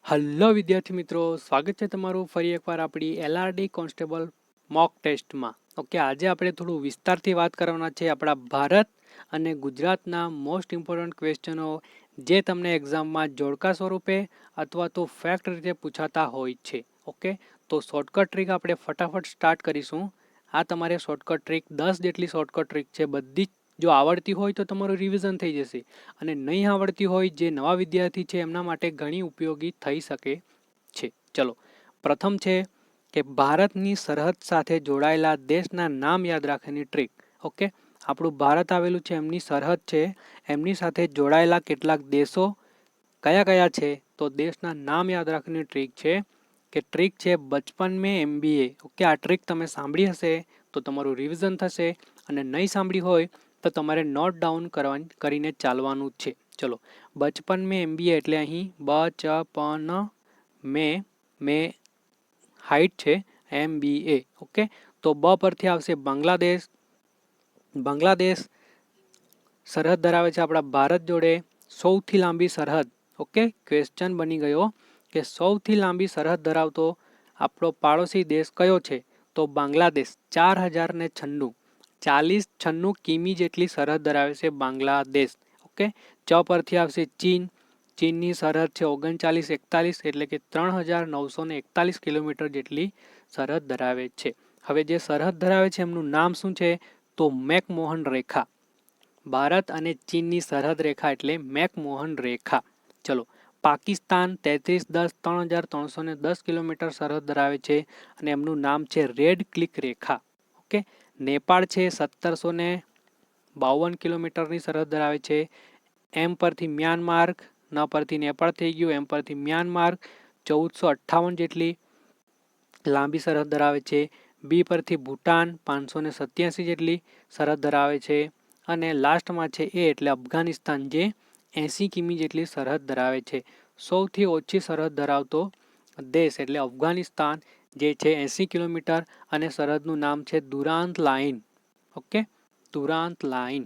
Hello વિદ્યાર્થી મિત્રો, સ્વાગત છે તમારું ફરી એકવાર આપણી એલઆરડી કોન્સ્ટેબલ મોક ટેસ્ટમાં. ઓકે, આજે આપણે થોડું વિસ્તારથી વાત કરવાના છે આપણા ભારત અને ગુજરાતના મોસ્ટ ઇમ્પોર્ટન્ટ ક્વેશ્ચનો જે તમને એક્ઝામમાં જોડકા સ્વરૂપે અથવા તો ફેક્ટ રીતે પૂછાતા હોય છે. ઓકે, તો શોર્ટકટ ટ્રીક આપણે ફટાફટ સ્ટાર્ટ કરીશું. આ તમારે શોર્ટકટ ટ્રીક 10 જેટલી શોર્ટકટ ટ્રીક છે, બધી જ જો આવડતી હોય તો તમારું રિવિઝન થઈ જશે, અને નહીં આવડતી હોય જે નવા વિદ્યાર્થી છે એમના માટે ઘણી ઉપયોગી થઈ શકે છે. ચલો, પ્રથમ છે કે ભારતની સરહદ સાથે જોડાયેલા દેશના નામ યાદ રાખવાની ટ્રીક. ઓકે, આપણું ભારત આવેલું છે, એમની સરહદ છે, એમની સાથે જોડાયેલા કેટલાક દેશો કયા કયા છે તો દેશના નામ યાદ રાખવાની ટ્રીક છે કે ટ્રીક છે બચપન મેં MBA. ઓકે, આ ટ્રીક તમે સાંભળી હશે તો તમારું રિવિઝન થશે, અને નહીં સાંભળી હોય તો તમારે નોટ ડાઉન કરીને ચાલવાનું છે. ચલો, બચપન મેં MBA એટલે અહીં બચપન મેં હાઈટ છે MBA. ઓકે, તો બ પરથી આવશે બાંગ્લાદેશ. બાંગ્લાદેશ સરહદ ધરાવે છે આપણા ભારત જોડે, સૌથી લાંબી સરહદ. ઓકે, ક્વેશ્ચન બની ગયો કે સૌથી લાંબી સરહદ ધરાવતો આપણો પાડોશી દેશ કયો છે તો બાંગ્લાદેશ. 4096 4096 કિમી જેટલી સરહદ ધરાવે છે બાંગ્લાદેશ. ઓકે, ચ પરથી આવશે ચીન. ચીનની સરહદ છે 3941 એટલે કે 3941 કિલોમીટર જેટલી સરહદ ધરાવે છે. હવે જે સરહદ ધરાવે છે એમનું નામ શું છે તો મેકમોહન રેખા. ભારત અને ચીનની સરહદ રેખા એટલે મેકમોહન રેખા. ચલો, પાકિસ્તાન 3310 કિલોમીટર સરહદ ધરાવે છે અને એમનું નામ છે રેડ ક્લિક રેખા. ઓકે, નેપાળ છે 1752 કિલોમીટરની સરહદ ધરાવે છે. એમ પરથી મ્યાનમાર, ન પરથી નેપાળ થઈ ગયું, એમ પરથી મ્યાનમાર 1458 જેટલી લાંબી સરહદ ધરાવે છે. બી પરથી ભૂટાન 587 જેટલી સરહદ ધરાવે છે. અને લાસ્ટમાં છે એ એટલે અફઘાનિસ્તાન, જે 80 કિમી જેટલી સરહદ ધરાવે છે. સૌથી ઓછી સરહદ ધરાવતો દેશ એટલે અફઘાનિસ્તાન, જે છે 80 કિલોમીટર, અને સરહદનું નામ છે Durand line. Okay, Durand line.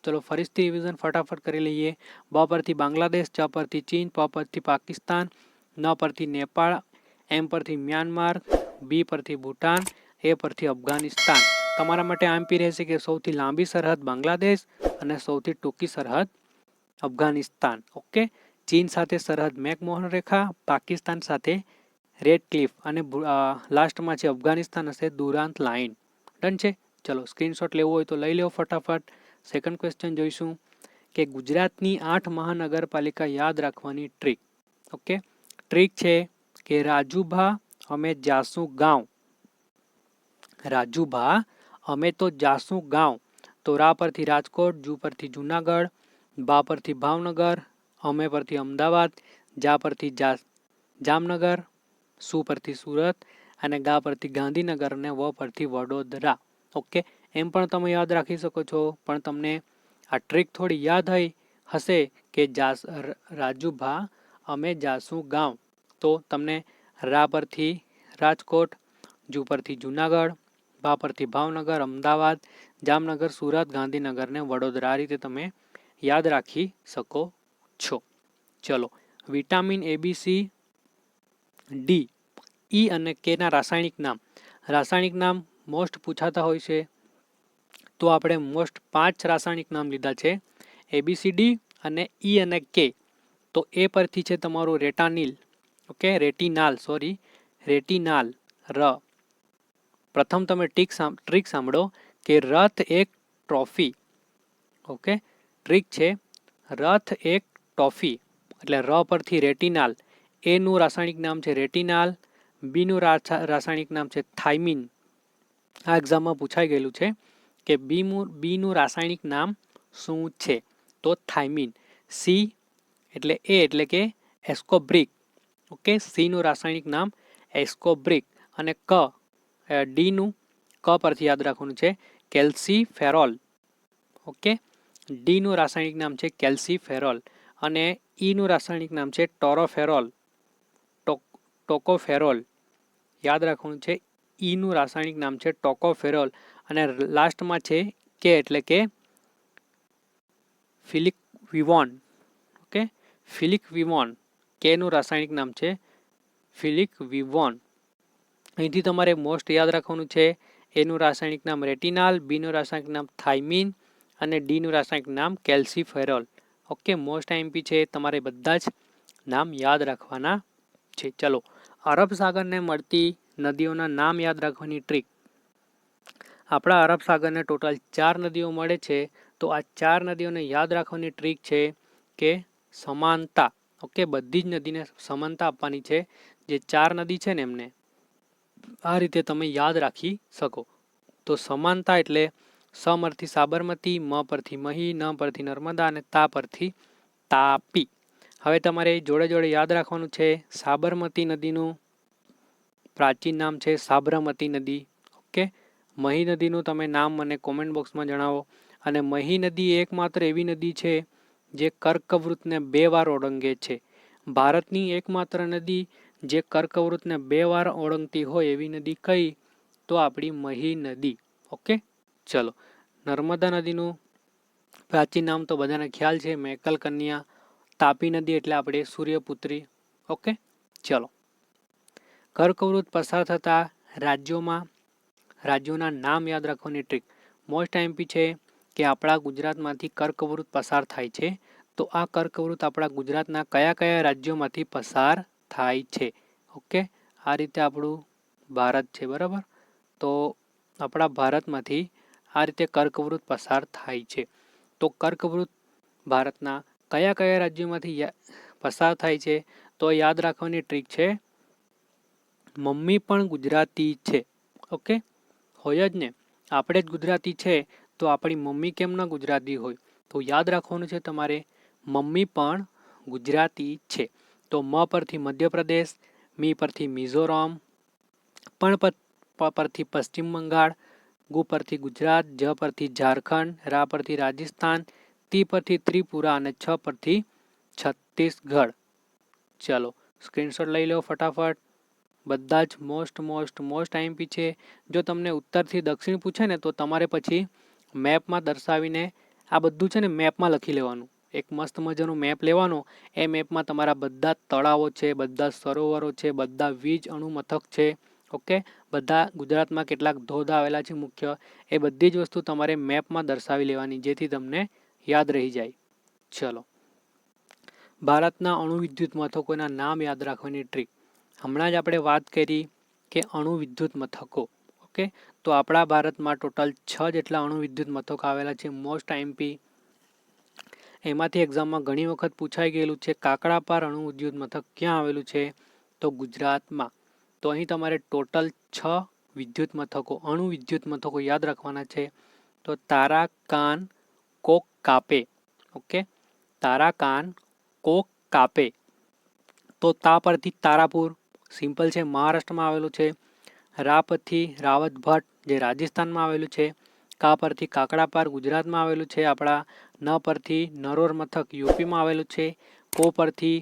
ચલો, ફરીથી રિવિઝન ફટાફટ કરી લઈએ. બ પરથી બાંગ્લાદેશ, ચ પરથી ચીન, પ પરથી પાકિસ્તાન, ન પરથી નેપાળ, એમ પરથી મ્યાનમાર, બી પરથી ભૂટાન, એ પરથી અફઘાનિસ્તાન. તમારા માટે આઈએમપી રહેશે કે સૌથી લાંબી સરહદ બાંગ્લાદેશ અને સૌથી ટૂંકી સરહદ અફઘાનિસ્તાન. ઓકે, ચીન સાથે સરહદ મેકમોહન રેખા, પાકિસ્તાન સાથે રેડ ક્લિફ, અને લાસ્ટમાં છે અફઘાનિસ્તાન હશે દુરાંત લાઇન. ડન છે. ચલો, સ્ક્રીનશોટ લેવો હોય તો લઈ લો ફટાફટ. સેકન્ડ ક્વેશ્ચન જોઈશું કે ગુજરાતની 8 મહાનગરપાલિકા યાદ રાખવાની ટ્રીક. ઓકે, ટ્રીક છે કે રાજુભા અમે જાસુ ગાંવ. રાજુભા અમે તો જાસુ ગાંવ. તો રા પરથી રાજકોટ, જુ પરથી જુનાગઢ, બા પરથી ભાવનગર, અમે પરથી અમદાવાદ, જા પરથી જામનગર, સુ પરથી સુરત, અને ગા પરથી ગાંધીનગર, અને વ પરથી વડોદરા. ઓકે, એમ પણ તમે યાદ રાખી શકો છો, પણ તમને આ ટ્રીક થોડી યાદ હશે કે રાજુભા અમે જાસુ ગાંવ. તો તમને રા પરથી રાજકોટ, જુ પરથી જુનાગઢ, બા પરથી ભાવનગર, અમદાવાદ, જામનગર, સુરત, ગાંધીનગર ને વડોદરા. આ રીતે તમે યાદ રાખી શકો છો. ચલો, વિટામિન ABC, ડી, ઈ અને કે ના રાસાયણિક નામ. રાસાયણિક નામ મોસ્ટ પૂછાતા હોય છે, તો આપણે મોસ્ટ 5 રાસાયણિક નામ લીધા છે, ABCD અને ઈ અને કે. તો એ પરથી છે તમારું રેટાનિલ. ઓકે, રેટિનાલ ર. પ્રથમ તમે ટ્રીક સાંભળો કે રથ એક ટ્રોફી. ઓકે, ટ્રીક છે રથ એક ટોફી, એટલે ર પરથી રેટિનાલ. એનું રાસાયણિક નામ છે રેટિનાલ. બીનું રાસાયણિક નામ છે થાઇમિન. આ એક્ઝામમાં પૂછાઈ ગયેલું છે કે બીનું રાસાયણિક નામ શું છે તો થાઇમિન. સી એટલે કે એસ્કોબ્રિક. ઓકે, સીનું રાસાયણિક નામ એસ્કોબ્રિક. અને ડીનું ક પરથી યાદ રાખવાનું છે કેલ્સીફેરોલ. ઓકે, ડીનું રાસાયણિક નામ છે કેલ્સીફેરોલ, અને ઈનું રાસાયણિક નામ છે ટોકોફેરોલ. યાદ રાખવાનું છે, ઈનું રાસાયણિક નામ છે ટોકોફેરોલ. અને લાસ્ટમાં છે કે એટલે કે ફિલિકવિવોન. ઓકે, ફિલિકવિવોન. કેનું રાસાયણિક નામ છે ફિલિક વિવોન. અહીંથી તમારે મોસ્ટ યાદ રાખવાનું છે. એનું રાસાયણિક નામ રેટિનાલ, બીનું રાસાયણિક નામ થાઇમિન અને ડીનું રાસાયણિક નામ કેલ્સીફેરોલ. ઓકે, મોસ્ટ આઈએમપી છે, તમારે બધા જ નામ યાદ રાખવાના છે. ચલો, અરબ સાગરને મળતી નદીઓના નામ યાદ રાખવાની ટ્રીક. આપણા અરબ સાગરને ટોટલ 4 નદીઓ મળે છે. તો આ 4 નદીઓને યાદ રાખવાની ટ્રીક છે કે સમાનતા. ઓકે, બધી જ નદીને સમાનતા આપવાની છે. જે 4 નદી છે ને એમને આ રીતે તમે યાદ રાખી શકો. તો સમાનતા એટલે સમરથી સાબરમતી, મ પરથી મહી, ન પરથી નર્મદા અને તા પરથી તાપી. હવે તમારે જોડે જોડે યાદ રાખવાનું છે સાબરમતી નદીનું પ્રાચીન નામ છે સાબરમતી નદી. ઓકે, મહી નદીનું તમે નામ મને કોમેન્ટ બોક્સમાં જણાવો. અને મહી નદી એકમાત્ર એવી નદી છે જે કર્કવૃતને 2 વાર ઓળંગે છે. ભારતની એકમાત્ર નદી જે કર્કવૃતને 2 વાર ઓળંગતી હોય એવી નદી કઈ? તો આપણી મહી નદી. ઓકે, ચલો, નર્મદા નદીનું પ્રાચીન નામ તો બધાને ખ્યાલ છે, મેકલ કન્યા. તાપી નદી એટલે આપણે સૂર્યપુત્રી. ઓકે, ચલો, કર્કવૃત પસાર થતા રાજ્યોના નામ યાદ રાખવાની ટ્રીક. મોસ્ટ આઈએમપી છે કે આપણા ગુજરાતમાંથી કર્કવૃત પસાર થાય છે. તો આ કર્કવૃત આપણા ગુજરાતના કયા કયા રાજ્યોમાંથી પસાર થાય છે? ઓકે, આ રીતે આપણું ભારત છે, બરાબર. તો આપણા ભારતમાંથી આ રીતે કર્કવૃત પસાર થાય છે. તો કર્કવૃત ભારતના કયા કયા રાજ્યોમાંથી પસાર થાય છે? તો યાદ રાખવાની ટ્રીક છે મમ્મી પણ ગુજરાતી છે. ઓકે, હોય જ ને, આપણે જ ગુજરાતી છે તો આપણી મમ્મી કેમ ન ગુજરાતી હોય? તો યાદ રાખવાનું છે તમારે મમ્મી પણ ગુજરાતી છે. તો મ પરથી મધ્યપ્રદેશ, મી પરથી મિઝોરમ, પણ પરથી પશ્ચિમ બંગાળ, ગુ પરથી ગુજરાત, જ પરથી ઝારખંડ, રા પરથી રાજસ્થાન, તી પરથી ત્રિપુરા અને છ પરથી છત્તીસગઢ. ચલો, સ્ક્રીનશોટ લઈ લો ફટાફટ. બધા જ મોસ્ટ આઈએમપી છે. જો તમને ઉત્તરથી દક્ષિણ પૂછે ને તો તમારે પછી મેપમાં દર્શાવીને આ બધું છે ને મેપમાં લખી લેવાનું. એક મસ્ત મજાનું મેપ લેવાનો. એ મેપમાં તમારા બધા તળાવો છે, બધા સરોવરો છે, બધા વીજ અણુ મથક છે. ઓકે, બધા ગુજરાતમાં કેટલાક ધોધ આવેલા છે મુખ્ય, એ બધી જ વસ્તુ તમારે મેપમાં દર્શાવી લેવાની, જેથી તમને યાદ રહી જાય. ચલો, ભારતના અણુ વિદ્યુત મથકોના નામ યાદ રાખવાની ટ્રીક. હમણાં જ આપણે વાત કરી કે અણુ વિદ્યુત મથકો. ઓકે, તો આપણા ભારતમાં ટોટલ 6 જેટલા અણુ વિદ્યુત મથકો આવેલા છે. મોસ્ટ આઈએમપી એમાંથી એક્ઝામમાં ઘણી વખત પૂછાઈ ગયેલું છે કાકડાપાર અણુ વિદ્યુત મથક ક્યાં આવેલું છે? તો ગુજરાતમાં. તો અહીં તમારે ટોટલ 6 વિદ્યુત મથકો, અણુ વિદ્યુત મથકો યાદ રાખવાના છે. તો તારાકાન, કોક કાપે. ઓકે, તારાકાન, કોક કાપે. તો તા પરથી તારાપુર, સિમ્પલ છે, મહારાષ્ટ્રમાં આવેલું છે. રા પરથી રાવતભટ્ટ, જે રાજસ્થાનમાં આવેલું છે. કા પરથી કાકડાપાર, ગુજરાતમાં આવેલું છે આપણા. ન પરથી નરોર મથક, યુપીમાં આવેલું છે. કો પરથી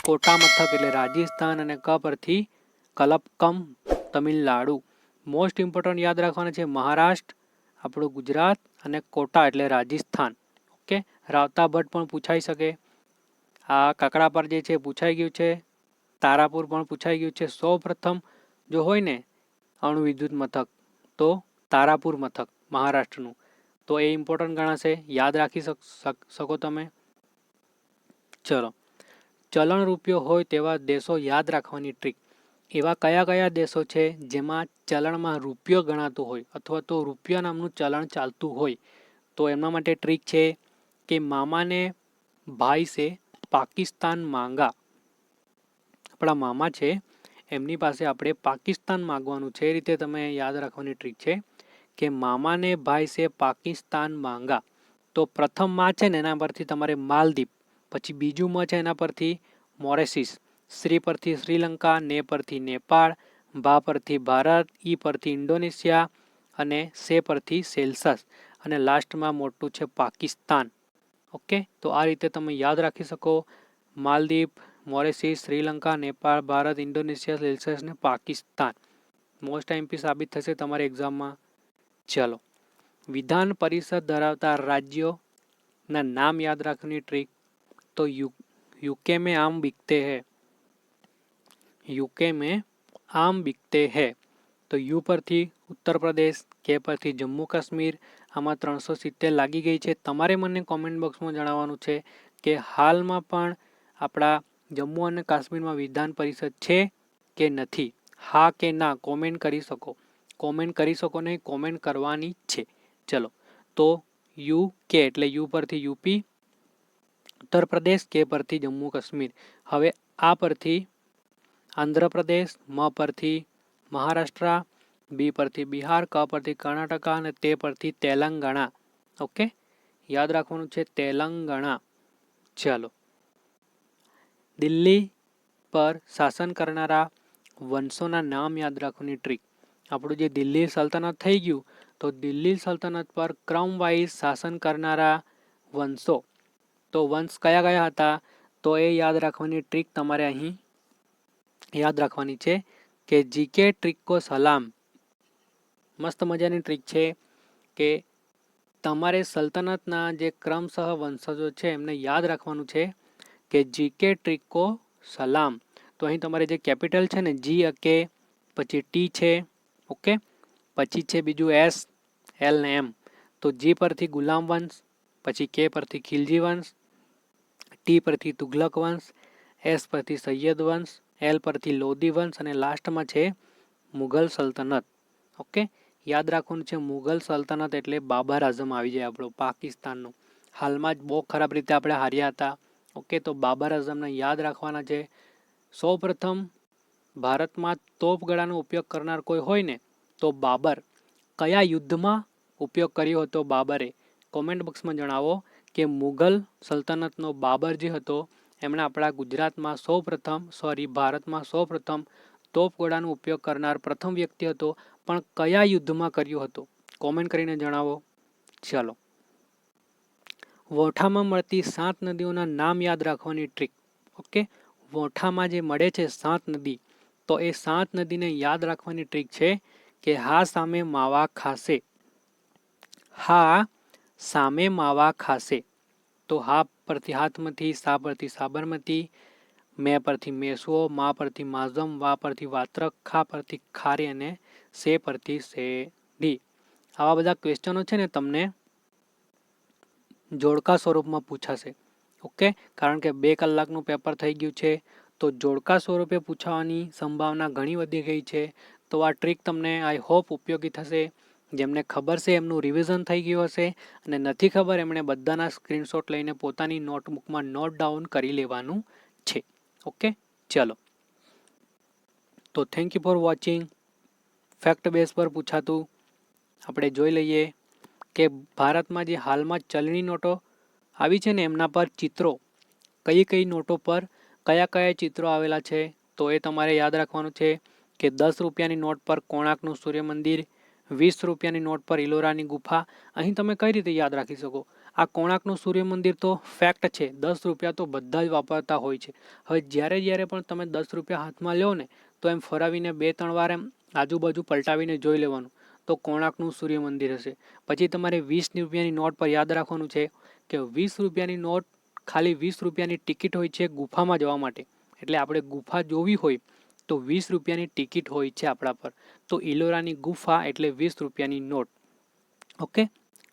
કોટા મથક એટલે રાજસ્થાન અને ક પરથી કલપકમ, તમિલનાડુ. મોસ્ટ ઇમ્પોર્ટન્ટ યાદ રાખવાના છે મહારાષ્ટ્ર, આપણું ગુજરાત અને કોટા એટલે રાજસ્થાન. ઓકે, રાવતાભટ્ટ પણ પૂછાઈ શકે. આ કાકડાપાર જે છે પૂછાઈ ગયું છે. તારાપુર પણ પૂછાઈ ગયું છે. સૌ પ્રથમ જો હોય ને અણુ વિદ્યુત મથક તો તારાપુર મથક મહારાષ્ટ્રનું. તો એ ઇમ્પોર્ટન્ટ ગણાશે, યાદ રાખી શકો તમે. ચલો, ચલણ રૂપિયો હોય તેવા દેશો યાદ રાખવાની ટ્રીક. એવા કયા કયા દેશો છે જેમાં ચલણમાં રૂપિયો ગણાતો હોય અથવા તો રૂપિયા નામનું ચલણ ચાલતું હોય? તો એમના માટે ટ્રીક છે કે મામાને ભાઈ સે પાકિસ્તાન માંગા. આપણા મામા છે એમની પાસે આપણે પાકિસ્તાન માંગવાનું છે. એ રીતે તમે યાદ રાખવાની ટ્રીક છે કે મામાને ભાઈ સે પાકિસ્તાન માંગા. તો પ્રથમ માં છે ને એના પરથી તમારે માલદીપ, પછી બીજું માં છે એના પરથી મોરેશિસ, શ્રી પરથી શ્રીલંકા, ને પરથી નેપાળ, ભા પરથી ભારત, ઈ પરથી ઇન્ડોનેશિયા અને સે પરથી સેલ્સસ અને લાસ્ટમાં મોટું છે પાકિસ્તાન. ઓકે, તો આ રીતે તમે યાદ રાખી શકો. માલદીપ, મોરેશિસ, શ્રીલંકા, નેપાળ, ભારત, ઇન્ડોનેશિયા, સેલ્સસ ને પાકિસ્તાન. મોસ્ટ આઈએમપી સાબિત થશે તમારી એક્ઝામમાં. ચલો, વિધાન પરિષદ ધરાવતા રાજ્યોના નામ યાદ રાખવાની ટ્રીક. તો યુકે મેં આમ બિકતે હૈ. यूके में आम बिकते हैं। तो યુ પરથી ઉત્તર પ્રદેશ, કે પરથી જમ્મુ કાશ્મીર, આમાં 370 લાગી ગઈ છે. તમારે મને કોમેન્ટ બોક્સમાં જણાવવાનું છે કે હાલમાં પણ આપણા જમ્મુ અને કાશ્મીરમાં વિધાન પરિષદ છે કે નથી. હા કે ના કોમેન્ટ કરી શકો. કોમેન્ટ કરી શકો નહીં, કોમેન્ટ કરવાની છે. ચલો, તો યુ કે એટલે યુ પરથી યુપી, ઉત્તર પ્રદેશ, કે પરથી જમ્મુ કાશ્મીર. હવે આ પરથી આંધ્રપ્રદેશ, મ પરથી મહારાષ્ટ્ર, બી પરથી બિહાર, ક પરથી કર્ણાટકા અને તે પરથી તેલંગાણા. ઓકે, યાદ રાખવાનું છે તેલંગાણા. ચાલો, દિલ્હી પર શાસન કરનારા વંશોના નામ યાદ રાખવાની ટ્રીક. આપણું જે દિલ્હી સલ્તનત થઈ ગયું, તો દિલ્હી સલ્તનત પર ક્રમ વાઇઝ શાસન કરનારા વંશો, તો વંશ કયા કયા હતા, તો એ યાદ રાખવાની ટ્રીક તમારે અહીં યાદ રાખવાની છે કે જીકે ટ્રીક કો સલામ. મસ્ત મજાની ટ્રીક છે કે તમારે સલ્તનતના જે ક્રમશઃ વંશજો છે એમને યાદ રાખવાનું છે કે જીકે ટ્રીક કો સલામ. તો અહીં તમારે જે કેપિટલ છે ને જી કે પછી ટી છે, ઓકે, પછી છે બીજું એસ, એલ ને એમ. તો જી પરથી ગુલામ વંશ, પછી કે પરથી ખિલજી વંશ, ટી પરથી તુગલક વંશ, એસ પરથી સૈયદ વંશ, એલ પરથી લોધી વંશ અને લાસ્ટમાં છે મુઘલ સલ્તનત. ઓકે, યાદ રાખવાનું છે મુઘલ સલ્તનત એટલે બાબર આઝમ આવી જાય આપણો પાકિસ્તાનનો. હાલમાં જ બહુ ખરાબ રીતે આપણે હાર્યા હતા. ઓકે, તો બાબર આઝમને યાદ રાખવાના છે. સૌપ્રથમ ભારતમાં તોપગળાનો ઉપયોગ કરનાર કોઈ હોય ને તો બાબર. કયા યુદ્ધમાં ઉપયોગ કર્યો હતો બાબરે? કોમેન્ટ બોક્સમાં જણાવો કે મુઘલ સલ્તનતનો બાબર જે હતો એમણે આપણા ગુજરાતમાં ભારતમાં સૌપ્રથમ તોપગોળાનો ઉપયોગ કરનાર પ્રથમ વ્યક્તિ હતો, પણ કયા યુદ્ધમાં કર્યો હતો? કોમેન્ટ કરીને જણાવો. ચાલો, વોઠામાં મળતી 7 નદીઓના નામ યાદ રાખવાની ટ્રીક. ઓકે, વોઠામાં જે મળે છે 7 નદી, તો એ 7 નદીને યાદ રાખવાની ટ્રીક છે કે હા સામે માવા ખાશે. હા સામે માવા ખાશે. તો હા પરથી હાથમતી, સા પરથી સાબરમતી, મે પરથી મેસુઓ, મા પરથી માઝમ, વા પરથી વાત્રક, ખા પરથી ખારી અને સે પરથી શેરડી. આવા બધા ક્વેશ્ચનો છે ને તમને જોડકા સ્વરૂપમાં પૂછાશે. ઓકે, કારણ કે 2 કલાકનું પેપર થઈ ગયું છે, તો જોડકા સ્વરૂપે પૂછાવાની સંભાવના ઘણી વધી ગઈ છે. તો આ ટ્રીક તમને આઈ હોપ ઉપયોગી થશે. જેમને ખબર છે એમનું રિવિઝન થઈ ગયું હશે, અને નથી ખબર એમણે બધાના સ્ક્રીનશોટ લઈને પોતાની નોટબુકમાં નોટ ડાઉન કરી લેવાનું છે. ઓકે, ચલો, તો thank you for watching. Fact base પર પૂછાતું આપણે જોઈ લઈએ કે ભારતમાં જે હાલમાં ચલણી નોટો આવી છે ને એમના પર ચિત્રો, કઈ કઈ નોટો પર કયા કયા ચિત્રો આવેલા છે, તો એ તમારે યાદ રાખવાનું છે કે 10 રૂપિયાની નોટ પર કોણાર્કનું સૂર્ય મંદિર, 20 રૂપિયાની નોટ પર ઇલોરાની ગુફા. અહીં તમે કઈ રીતે યાદ રાખી શકો? આ કોણાર્કનું સૂર્ય મંદિર તો ફેક્ટ છે, 10 રૂપિયા તો બધા જ વાપરતા હોય છે. હવે જ્યારે પણ તમે 10 રૂપિયા હાથમાં લો ને તો એમ ફરાવીને 2-3 વાર એમ આજુબાજુ પલટાવીને જોઈ લેવાનું, તો કોણાર્કનું સૂર્ય મંદિર હશે. પછી તમારે 20 રૂપિયાની નોટ પર યાદ રાખવાનું છે કે 20 રૂપિયાની નોટ ખાલી 20 રૂપિયાની ટિકિટ હોય છે ગુફામાં જવા માટે. એટલે આપણે ગુફા જોવી હોય તો 20 રૂપિયાની ટિકિટ હોય છે આપણા પર. તો ઇલોરાની ગુફા એટલે 20 રૂપિયાની નોટ. ઓકે,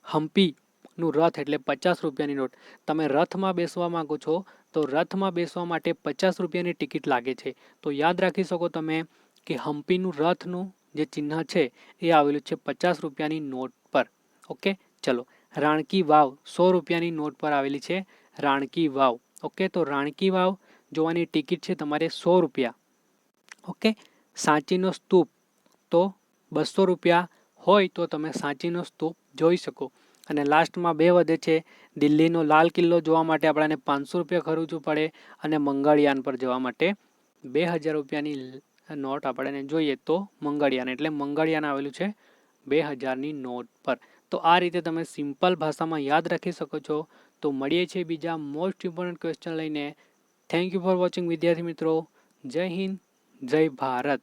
હમ્પીનું રથ એટલે 50 રૂપિયાની નોટ. તમે રથમાં બેસવા માંગો છો તો રથમાં બેસવા માટે 50 રૂપિયાની ટિકિટ લાગે છે. તો યાદ રાખી શકો તમે કે હમ્પીનું રથનું જે ચિહ્ન છે એ આવેલું છે 50 રૂપિયાની નોટ પર. ઓકે, ચલો, રાણકી વાવ 100 રૂપિયાની નોટ પર આવેલી છે રાણકી વાવ. ઓકે, તો રાણકી વાવ જોવાની ટિકિટ છે તમારે 100 રૂપિયા. ઓકે, સાંચીનો સ્તૂપ તો 200 રૂપિયા હોય તો તમે સાંચીનો સ્તૂપ જોઈ શકો. અને લાસ્ટમાં 2 વધે છે. દિલ્હીનો લાલ કિલ્લો જોવા માટે આપણને 500 રૂપિયા ખર્ચવું પડે, અને મંગળયાન પર જવા માટે 2000 રૂપિયાની નોટ આપણને જોઈએ તો મંગળયાન એટલે મંગળયાન આવેલું છે 2000ની નોટ પર. તો આ રીતે તમે સિમ્પલ ભાષામાં યાદ રાખી શકો છો. તો મળીએ છીએ બીજા મોસ્ટ ઇમ્પોર્ટન્ટ ક્વેશ્ચન લઈને. થેન્ક યુ ફોર વોચિંગ વિદ્યાર્થી મિત્રો. જય હિન્દ, જય ભારત.